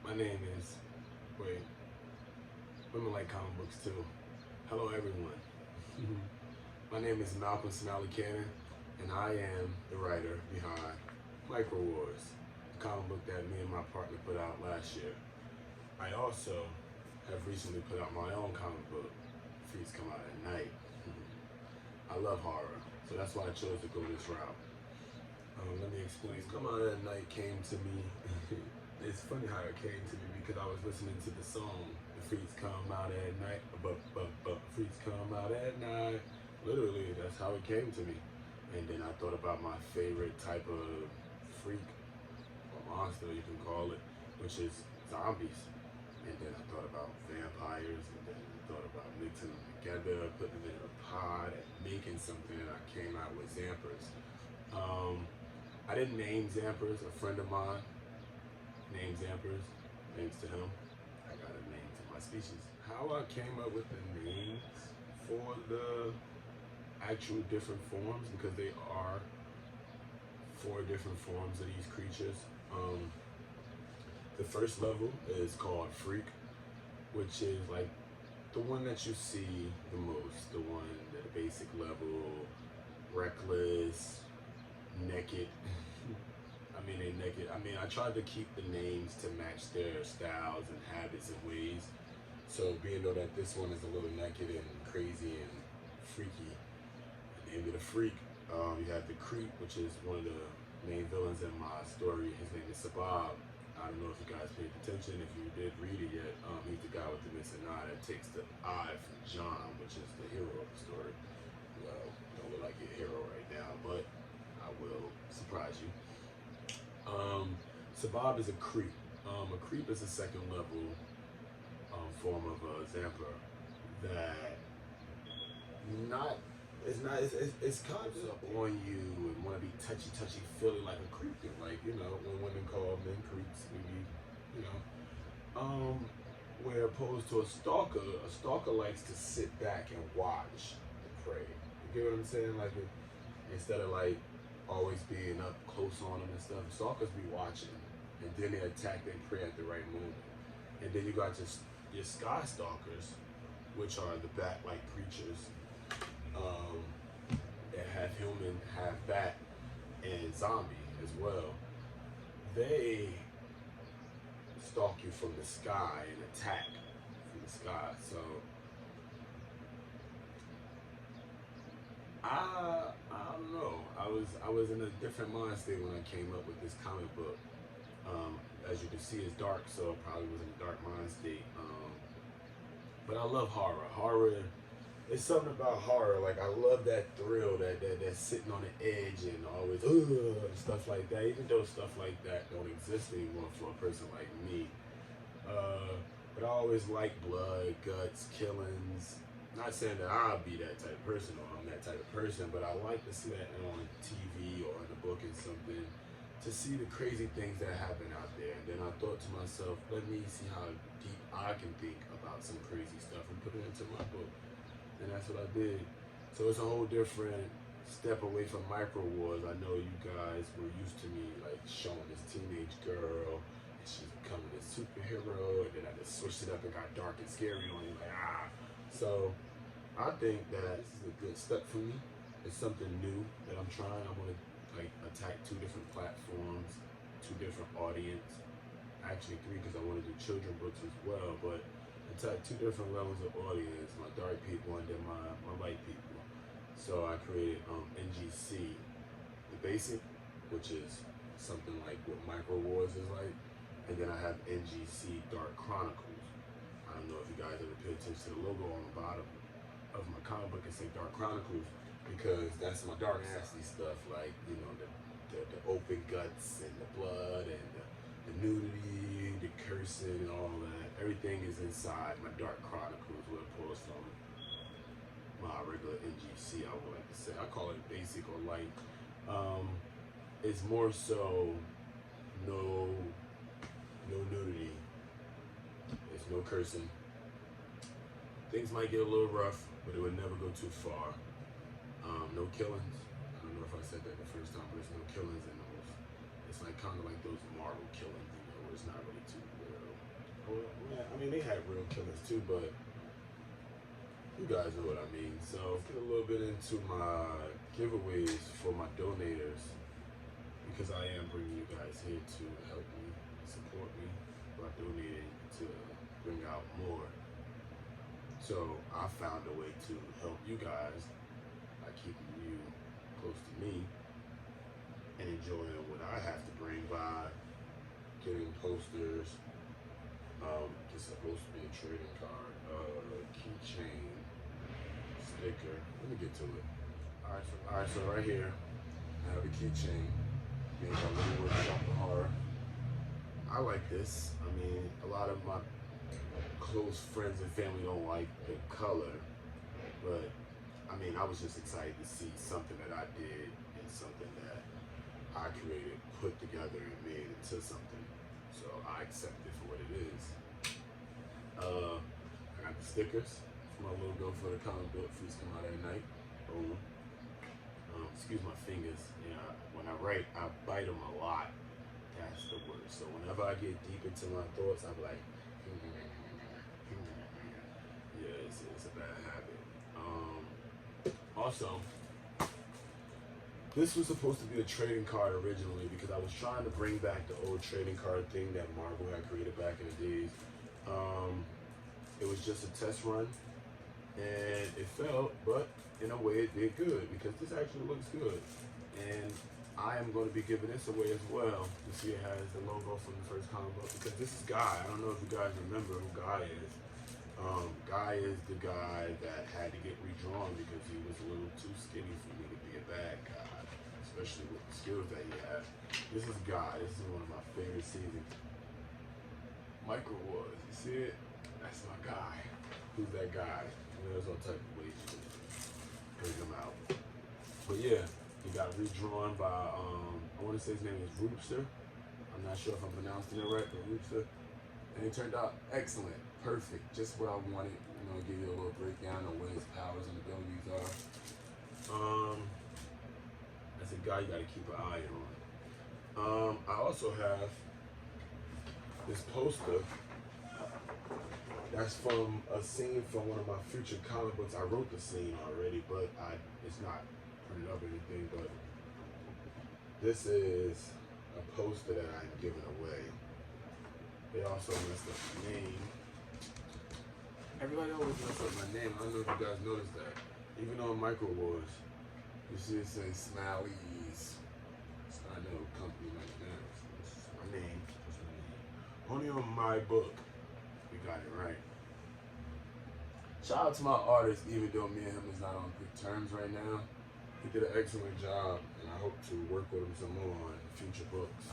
My name is, wait, women like comic books too. Hello everyone. My name is Malcolm Smiley Cannon, and I am the writer behind Micro Wars, the comic book that me and my partner put out last year. I also have recently put out my own comic book, Freaks Come Out at Night. I love horror, so that's why I chose to go this route. Let me explain. Come Out at Night came to me. It's funny how it came to me because I was listening to the song, The Freaks Come Out at Night, but Freaks Come Out at Night. Literally, that's how it came to me. And then I thought about my favorite type of freak, or monster you can call it, which is zombies. And then I thought about vampires, and then I thought about mixing them together, putting them in a pod, and making something, and I came out with Zampers. I didn't name Zampers. A friend of mine named Zampers. Thanks to him, I got a name to my species. How I came up with the names for the actual different forms, because they are 4 different forms of these creatures. The first level is called Freak, which is like the one that you see the most, the one at the basic level, reckless, naked. I mean, they naked. I mean, I tried to keep the names to match their styles and habits and ways. So being though that this one is a little naked and crazy and freaky, the name of the freak, you have the Creep, which is one of the main villains in my story. His name is Sabab. I don't know if you guys paid attention, if you did read it yet. He's the guy with the missing eye that takes the eye from John, which is the hero of the story. Well, you don't look like you're a hero right now, but I will surprise you. Sabab is a creep. A creep is a second level form of a Zamper that it's kind of up on you and want to be touchy feely like a creep do. Like, you know, when women call men creeps, maybe, you know. Where opposed to a stalker likes to sit back and watch the prey. You get what I'm saying? Like, instead of like always being up close on them and stuff, stalkers be watching, and then they attack their prey at the right moment. And then you got your sky stalkers, which are the bat-like creatures that have human, have bat, and zombie as well. They stalk you from the sky and attack from the sky. So I don't know. I was in a different mind state when I came up with this comic book. As you can see, it's dark, so I probably was in a dark mind state. But I love horror. Horror, it's something about horror. Like, I love that thrill, that sitting on the edge and always stuff like that. Even though stuff like that don't exist anymore for a person like me. But I always like blood, guts, killings. Not saying that I'll be that type of person or I'm that type of person, but I like to see that on TV or in a book and something, to see the crazy things that happen out there. And then I thought to myself, let me see how deep I can think about some crazy stuff and put it into my book. And that's what I did. So it's a whole different step away from Micro Wars. I know you guys were used to me like showing this teenage girl and she's becoming a superhero, and then I just switched it up and got dark and scary on you, like So I think that this is a good step for me. It's something new that I'm trying. I want to like attack 2 different platforms, 2 different audience. Actually 3, because I want to do children books as well. But attack 2 different levels of audience: my dark people and then my light people. So I created NGC, the basic, which is something like what Micro Wars is like, and then I have NGC Dark Chronicles. I don't know if you guys ever pay attention to the logo on the bottom of my comic book and say Dark Chronicles, because that's my dark nasty stuff, like, you know, the open guts and the blood and the nudity, the cursing and all that. Everything is inside my Dark Chronicles, where opposed from my regular NGC, I would like to say. I call it basic or light. It's more so no nudity. There's no cursing. Things might get a little rough, but it would never go too far. No killings. I don't know if I said that the first time, but there's no killings in those. It's like kind of like those Marvel killings, you know, where it's not really too real. Well, yeah, I mean, they had real killers too, but you guys know what I mean. So let's get a little bit into my giveaways for my donators because I am bringing you guys here to help me, support me by donating to bring out more. So I found a way to help you guys by keeping you close to me and enjoying what I have to bring by getting posters. It's supposed to be a trading card, keychain, sticker. Let me get to it. All right, so right here, I have a keychain made by Little Shop of Horror. I like this. I mean, a lot of my close friends and family don't like the color, but I mean, I was just excited to see something that I did and something that I created, put together, and made into something. So I accept it for what it is. I got the stickers for my logo for the comic book Feast Come Out at Night. Boom. Excuse my fingers. Yeah, when I write, I bite them a lot. That's the word. So whenever I get deep into my thoughts, I'm like, yeah, it's a bad habit. Also, this was supposed to be a trading card originally because I was trying to bring back the old trading card thing that Marvel had created back in the days. It was just a test run, and it failed, but in a way it did good because this actually looks good. And I am going to be giving this away as well. You see it has the logo from the first comic book because this is Guy. I don't know if you guys remember who Guy is. Guy is the guy that had to get redrawn because he was a little too skinny for me to be a bad guy, especially with the skills that he had. This is Guy. This is one of my favorite seasons. Micro Wars. You see it? That's my guy. Who's that guy? There's all type of ways you can bring him out. But yeah, he got redrawn by, I want to say his name is Roopster. I'm not sure if I'm pronouncing it right, but Roopster. And it turned out excellent, perfect, just what I wanted. You know, give you a little breakdown of what his powers and abilities are. That's a guy you got to keep an eye on. I also have this poster. That's from a scene from one of my future comic books. I wrote the scene already, but it's not printed up or anything. But this is a poster that I'm giving away. They also messed up my name. Everybody always mess up my name. I don't know if you guys noticed that. Even on Micro Wars, you see it says Smallies. It's not no company like that. This is my name. It's my name. Only on my book. We got it right. Shout out to my artist, even though me and him is not on good terms right now. He did an excellent job, and I hope to work with him some more on future books.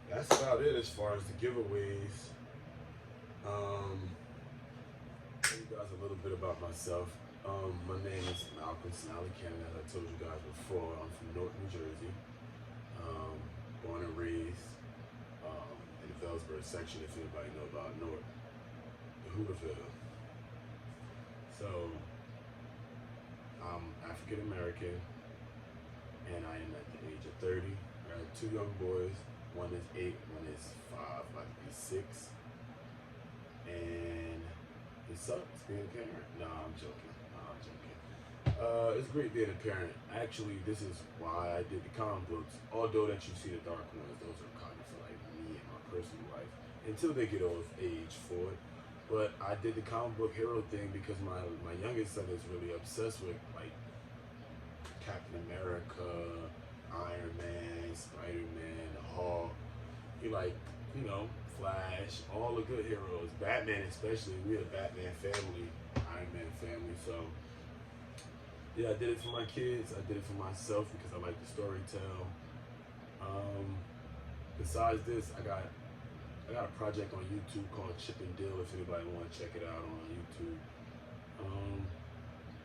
That's about it as far as the giveaways. Tell you guys a little bit about myself. My name is Malcolm Snally Cannon, as I told you guys before. I'm from Newark, New Jersey. Born and raised in the Felsburg section, if anybody know about Newark, the Hooverville. So, I'm African American, and I am at the age of 30. I have 2 young boys. One is 8, one is 5, about to be 6. And it sucks being a parent. No, I'm joking. It's great being a parent. Actually, this is why I did the comic books. Although that you see the dark ones, those are kind of for like me and my personal life until they get of age for it. But I did the comic book hero thing because my youngest son is really obsessed with like Captain America, Iron Man, Spider-Man, the Hulk. He like, you know, Flash, all the good heroes. Batman especially. We're a Batman family, Iron Man family. So yeah, I did it for my kids. I did it for myself because I like to storytell. Besides this, I got a project on YouTube called Chip and Deal. If anybody want to check it out on YouTube.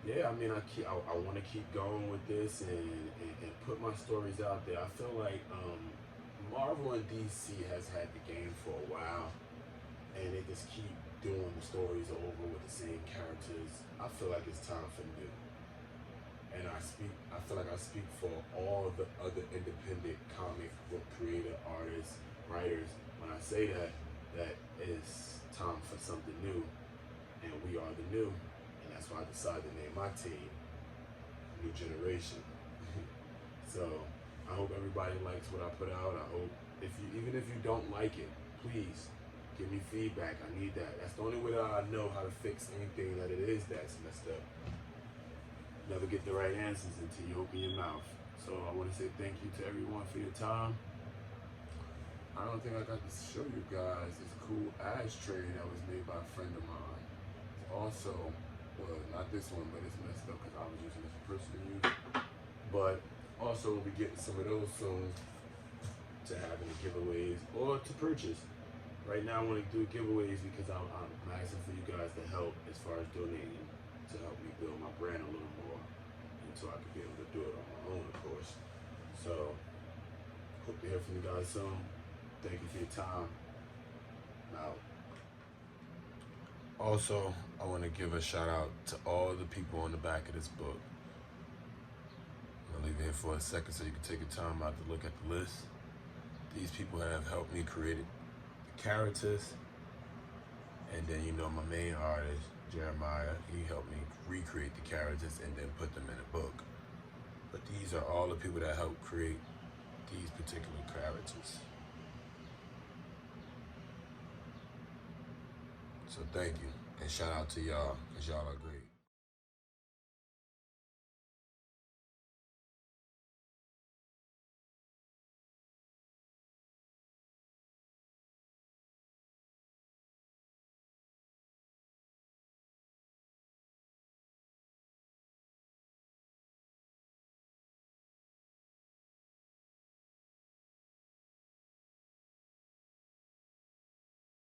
Yeah, I mean, I want to keep going with this and put my stories out there. I feel like Marvel and DC has had the game for a while, and they just keep doing the stories over with the same characters. I feel like it's time for new. And I feel like I speak for all the other independent comic book creator, artists, writers when I say that that it's time for something new, and we are the new, and that's why I decided to name my team New Generation. So I hope everybody likes what I put out. I hope even if you don't like it, please give me feedback. I need that. That's the only way that I know how to fix anything that it is that's messed up. Never get the right answers until you open your mouth. So I want to say thank you to everyone for your time. I don't think I got to show you guys this cool ashtray that was made by a friend of mine. It's also, well, not this one, but it's messed up because I was using it for personal use. But also we'll be getting some of those soon to have in the giveaways or to purchase. Right now I want to do giveaways because I'm asking for you guys to help as far as donating to help me build my brand a little more, and so I can be able to do it on my own, of course. So hope to hear from you guys soon. Thank you for your time. Now, also, I want to give a shout out to all the people on the back of this book. I'll leave it here for a second so you can take your time out to look at the list. These people have helped me create the characters. And then, you know, my main artist, Jeremiah, he helped me recreate the characters and then put them in a book. But these are all the people that helped create these particular characters. So thank you, and shout out to y'all, because y'all are great.